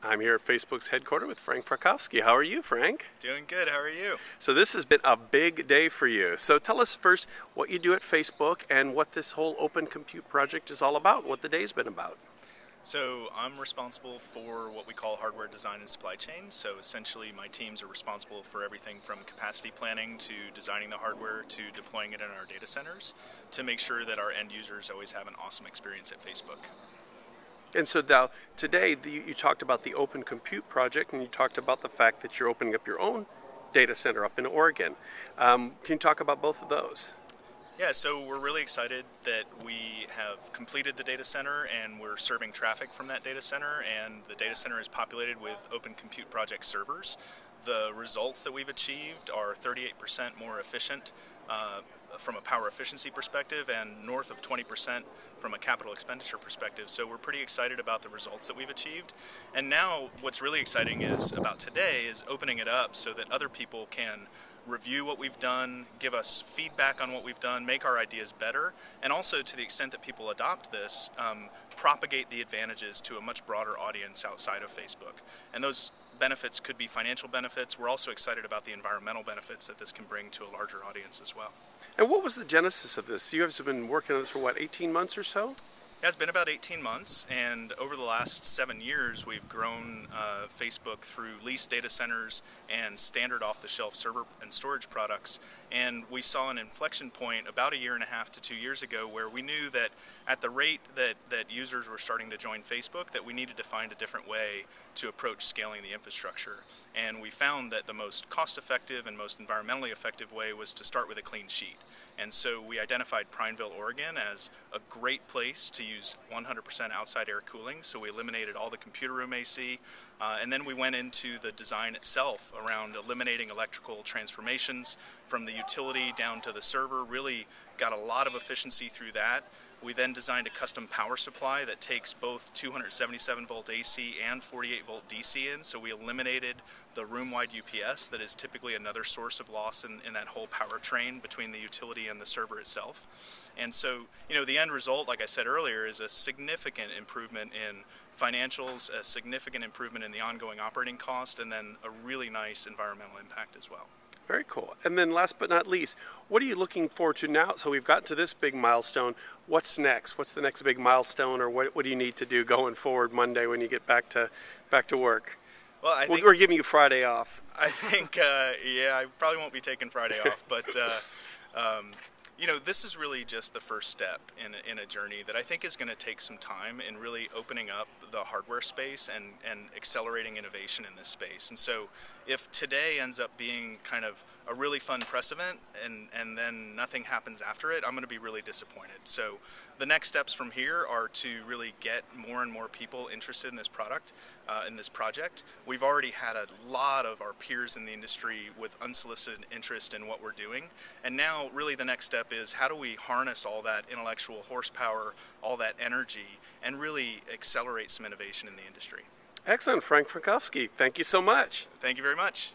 I'm here at Facebook's headquarters with Frank Frankovsky. How are you, Frank? Doing good. How are you? So this has been a big day for you. So tell us first what you do at Facebook and what this whole Open Compute project is all about, what the day's been about. So I'm responsible for what we call hardware design and supply chain. So essentially my teams are responsible for everything from capacity planning to designing the hardware to deploying it in our data centers to make sure that our end users always have an awesome experience at Facebook. And so now, today you talked about the Open Compute project, and you talked about the fact that you're opening up your own data center up in Oregon. Can you talk about both of those? Yeah, so we're really excited that we have completed the data center and we're serving traffic from that data center, and the data center is populated with Open Compute project servers. The results that we've achieved are 38% more efficient from a power efficiency perspective and north of 20% from a capital expenditure perspective. So we're pretty excited about the results that we've achieved. And now what's really exciting is about today is opening it up so that other people can review what we've done, give us feedback on what we've done, make our ideas better, and also to the extent that people adopt this, propagate the advantages to a much broader audience outside of Facebook. And those benefits could be financial benefits. We're also excited about the environmental benefits that this can bring to a larger audience as well. And what was the genesis of this? You guys have been working on this for what, 18 months or so? Yeah, it's been about 18 months, and over the last 7 years we've grown Facebook through leased data centers and standard off-the-shelf server and storage products. And we saw an inflection point about 1.5 to 2 years ago where we knew that at the rate that users were starting to join Facebook, that we needed to find a different way to approach scaling the infrastructure. And we found that the most cost-effective and most environmentally effective way was to start with a clean sheet. And so we identified Prineville, Oregon as a great place to use 100% outside air cooling, so we eliminated all the computer room AC, and then we went into the design itself around eliminating electrical transformations from the utility down to the server, really got a lot of efficiency through that. We then designed a custom power supply that takes both 277 volt AC and 48 volt DC in, so we eliminated the room-wide UPS that is typically another source of loss in that whole power train between the utility and the server itself. And so, the end result, like I said earlier, is a significant improvement in financials, a significant improvement in the ongoing operating cost, and then a really nice environmental impact as well. Very cool. And then last but not least, what are you looking forward to now? So we've gotten to this big milestone. What's next? What's the next big milestone, or what do you need to do going forward Monday when you get back to work? Well, we're giving you Friday off. I think, yeah, I probably won't be taking Friday off, but this is really just the first step in a journey that I think is going to take some time in really opening up the hardware space and accelerating innovation in this space. And so if today ends up being kind of a really fun press event and then nothing happens after it, I'm going to be really disappointed. So the next steps from here are to really get more and more people interested in this product, in this project. We've already had a lot of our peers in the industry with unsolicited interest in what we're doing. And now really the next step is how do we harness all that intellectual horsepower, all that energy, and really accelerate some innovation in the industry. Excellent, Frank Frankovsky. Thank you so much. Thank you very much.